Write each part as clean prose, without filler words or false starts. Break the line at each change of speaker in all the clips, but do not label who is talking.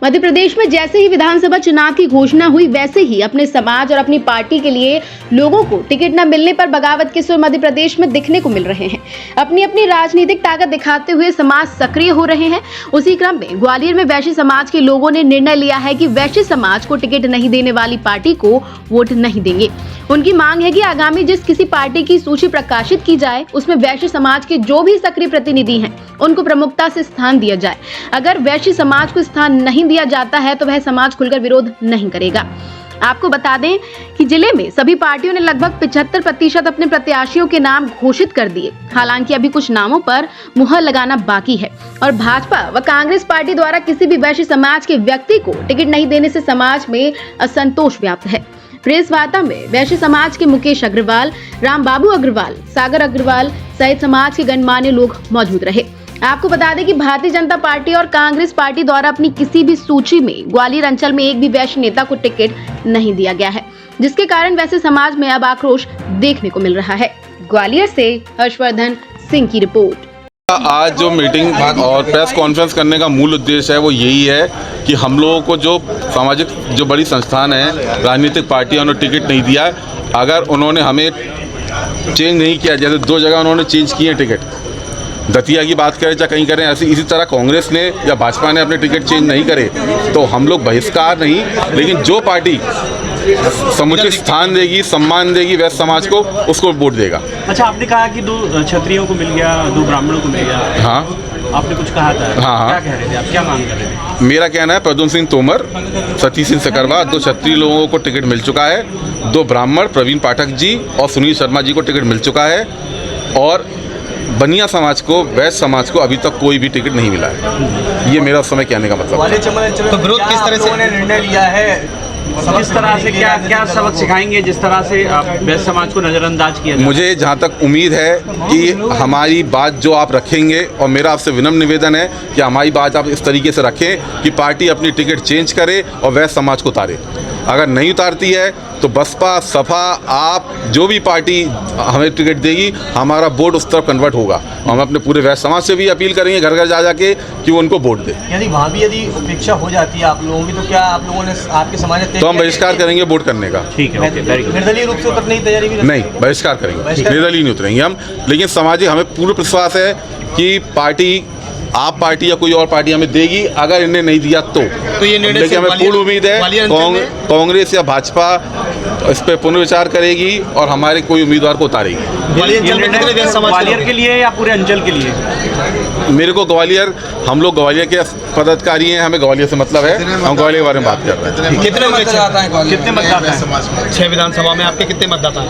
मध्य प्रदेश में जैसे ही विधानसभा चुनाव की घोषणा हुई, वैसे ही अपने समाज और अपनी पार्टी के लिए लोगों को टिकट न मिलने पर बगावत के सुर मध्य प्रदेश में दिखने को मिल रहे हैं। अपनी अपनी राजनीतिक ताकत दिखाते हुए समाज सक्रिय हो रहे हैं। उसी क्रम में ग्वालियर में वैश्य समाज के लोगों ने निर्णय लिया है कि वैश्य समाज को टिकट नहीं देने वाली पार्टी को वोट नहीं देंगे। उनकी मांग है कि आगामी जिस किसी पार्टी की सूची प्रकाशित की जाए, उसमें वैश्य समाज के जो भी सक्रिय प्रतिनिधि हैं, उनको प्रमुखता से स्थान दिया जाए। अगर वैश्य समाज को स्थान नहीं दिया जाता है तो वह समाज खुलकर विरोध नहीं करेगा। आपको बता दें कि जिले में सभी पार्टियों ने लगभग 75% अपने प्रत्याशियों के नाम घोषित कर दिए। हालांकि अभी कुछ नामों पर मुहर लगाना बाकी है और भाजपा व कांग्रेस पार्टी द्वारा किसी भी वैश्य समाज के व्यक्ति को टिकट नहीं देने से समाज में असंतोष व्याप्त है। प्रेस वार्ता में वैश्य समाज के मुकेश अग्रवाल, राम बाबू अग्रवाल, सागर अग्रवाल सहित समाज के गणमान्य लोग मौजूद रहे। आपको बता दें कि भारतीय जनता पार्टी और कांग्रेस पार्टी द्वारा अपनी किसी भी सूची में ग्वालियर अंचल में एक भी वैश्य नेता को टिकट नहीं दिया गया है, जिसके कारण वैश्य समाज में अब आक्रोश देखने को मिल रहा है। ग्वालियर से हर्षवर्धन सिंह की रिपोर्ट।
आज जो मीटिंग और प्रेस कॉन्फ्रेंस करने का मूल उद्देश्य है वो यही है कि हम लोगों को जो सामाजिक जो बड़ी संस्थान है, राजनीतिक पार्टियों ने टिकट नहीं दिया। अगर उन्होंने हमें चेंज नहीं किया, जैसे 2 जगह उन्होंने चेंज किए टिकट, दतिया की बात करें चाहे कहीं करें, ऐसे इसी तरह कांग्रेस ने या भाजपा ने अपने टिकट चेंज नहीं करे तो हम लोग बहिष्कार नहीं, लेकिन जो पार्टी समुचित स्थान देगी, सम्मान देगी वैश्य समाज को, उसको वोट देगा।
अच्छा, आपने कहा कि 2 क्षत्रियों को मिल गया, 2 ब्राह्मणों को मिल गया।
हाँ,
आपने कुछ कहा था।
हाँ,
क्या कह रहे थे आप, क्या मांग कर रहे थे?
मेरा कहना है प्रद्युम्न सिंह तोमर, सतीश सिंह सकरवा, 2 क्षत्रिय लोगों को टिकट मिल चुका है, 2 ब्राह्मण प्रवीण पाठक जी और सुनील शर्मा जी को टिकट मिल चुका है, और बनिया समाज को, वैश्य समाज को अभी तक कोई भी टिकट नहीं मिला है। ये मेरा समय कहने का मतलब है।
तो विरोध किस तरह से निर्णय लिया है, किस तरह से क्या सबक सिखाएंगे जिस तरह से वैश्य समाज को नज़रअंदाज किया?
मुझे जहाँ तक उम्मीद है कि हमारी बात जो आप रखेंगे, और मेरा आपसे विनम्र निवेदन है कि हमारी बात आप इस तरीके से रखें कि पार्टी अपनी टिकट चेंज करे और वैश्य समाज को उतारे। अगर नहीं उतारती है तो बसपा, सपा, आप जो भी पार्टी हमें टिकट देगी, हमारा वोट उस तरफ कन्वर्ट होगा। हम अपने पूरे वैश्य समाज से भी अपील करेंगे घर घर जा के कि वो उनको वोट दे।
यदि वहाँ भी यदि उपेक्षा हो जाती है आप लोगों की, तो क्या आप लोगों ने, आपके समाज ने,
तो हम बहिष्कार करेंगे वोट करने का।
ठीक है,
निर्दलीय रूप से उतरने की तैयारी भी
नहीं, बहिष्कार करेंगे, निर्दलीय नहीं उतरेंगे हम। लेकिन सामाजिक हमें पूर्ण विश्वास है कि पार्टी, आप पार्टी या कोई और पार्टी हमें देगी। अगर इन्हें नहीं दिया तो
ये निर्णय,
लेकिन हमें पूर्ण उम्मीद है कांग्रेस या भाजपा इस पर पुनर्विचार करेगी और हमारे कोई उम्मीदवार को उतारेगी।
ग्वालियर के लिए या पूरे अंचल के लिए?
मेरे को ग्वालियर, हम लोग ग्वालियर के पदाधिकारी हैं, हमें ग्वालियर से मतलब है, हम ग्वालियर के बारे में बात कर रहे हैं।
कितने मतदाता हैं? 6 विधानसभा में आपके कितने मतदाता हैं?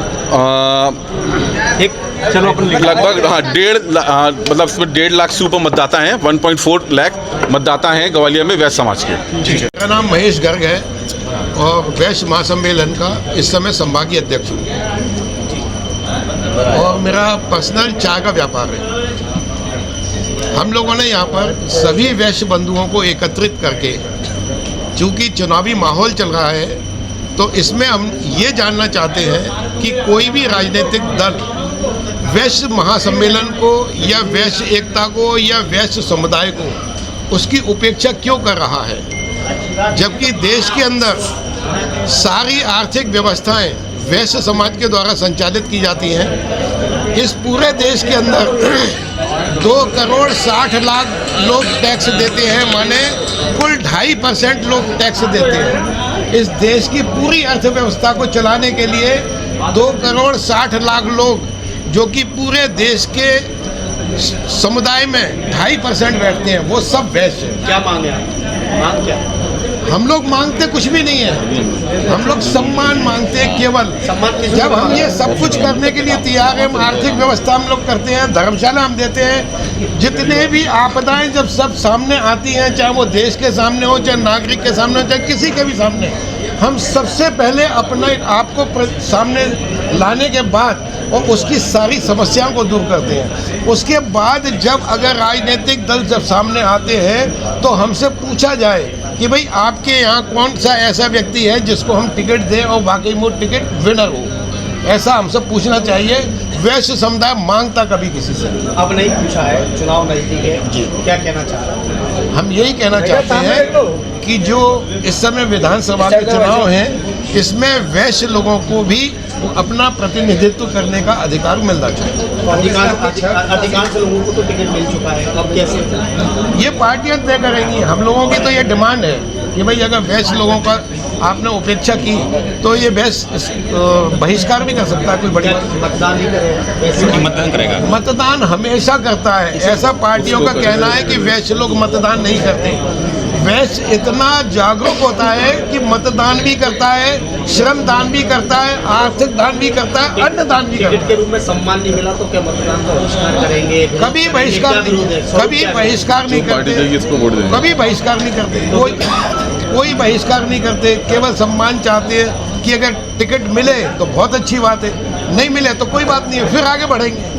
चलो
लगभग 1.5 मतलब इसमें 1.5 लाख से ऊपर मतदाता हैं। 1.4 लाख मतदाता हैं ग्वालियर में वैश्य समाज के।
मेरा नाम महेश गर्ग है और वैश्य महासम्मेलन का इस समय संभागीय अध्यक्ष हूँ, और मेरा पर्सनल चाय का व्यापार है। हम लोगों ने यहाँ पर सभी वैश्य बंधुओं को एकत्रित करके, चूँकि चुनावी माहौल चल रहा है, तो इसमें हम ये जानना चाहते हैं कि कोई भी राजनीतिक दल वैश्य महासम्मेलन को या वैश्य एकता को या वैश्य समुदाय को, उसकी उपेक्षा क्यों कर रहा है, जबकि देश के अंदर सारी आर्थिक व्यवस्थाएं वैश्य समाज के द्वारा संचालित की जाती हैं। इस पूरे देश के अंदर 2,60,00,000 लोग टैक्स देते हैं, माने कुल 2.5% लोग टैक्स देते हैं। इस देश की पूरी अर्थव्यवस्था को चलाने के लिए 2,60,00,000 लोग, जो कि पूरे देश के समुदाय में 2.5% बैठते हैं, वो सब वैश्य।
क्या मांगे? मांग क्या?
हम लोग मांगते कुछ भी नहीं है, हम लोग सम्मान मांगते हैं केवल। जब हम ये सब कुछ करने के लिए तैयार हैं, हम आर्थिक व्यवस्था हम लोग करते हैं, धर्मशाला हम देते हैं, जितने भी आपदाएं जब सब सामने आती हैं, चाहे वो देश के सामने हो, चाहे नागरिक के सामने हो, चाहे किसी के भी सामने, हम सबसे पहले अपने आपको सामने लाने के बाद और उसकी सारी समस्याओं को दूर करते हैं। उसके बाद जब अगर राजनीतिक दल जब सामने आते हैं तो हमसे पूछा जाए कि भाई आपके यहाँ कौन सा ऐसा व्यक्ति है जिसको हम टिकट दें और वाकई में टिकट विनर हो, ऐसा हमसे पूछना चाहिए। वैश्य समुदाय मांगता कभी किसी से।
अब नहीं पूछा है, चुनाव नजदीक है जी, क्या कहना चाह रहे हैं?
हम यही कहना चाहते हैं कि जो इस समय विधानसभा के चुनाव हैं इसमें वैश्य लोगों को भी अपना प्रतिनिधित्व करने का अधिकार मिलना चाहिए।
अधिकांश लोगों को तो टिकट मिल चुका है, अब कैसे?
ये पार्टियां तय करेंगी। हम लोगों की तो ये डिमांड है कि भाई अगर वैश्य लोगों का आपने उपेक्षा की तो ये बहिष्कार भी कर सकता है कोई बड़ी
मतदान नहीं करेगा,
मतदान करेगा।
मतदान हमेशा करता है। ऐसा पार्टियों का कहना है कि वैश्य लोग मतदान नहीं करते। वैश्य इतना जागरूक होता है कि मतदान भी करता है, श्रम दान भी करता है, आर्थिक दान भी करता है, अन्न दान भी करता
टिकट के रूप में सम्मान नहीं मिला तो क्या मतदान का बहिष्कार करेंगे?
है। कभी बहिष्कार नहीं करते,
इसको वोट देंगे।
कभी बहिष्कार नहीं करते, कोई बहिष्कार नहीं करते। केवल सम्मान चाहते हैं कि अगर टिकट मिले तो बहुत अच्छी बात है, नहीं मिले तो कोई बात नहीं है, फिर आगे बढ़ेंगे।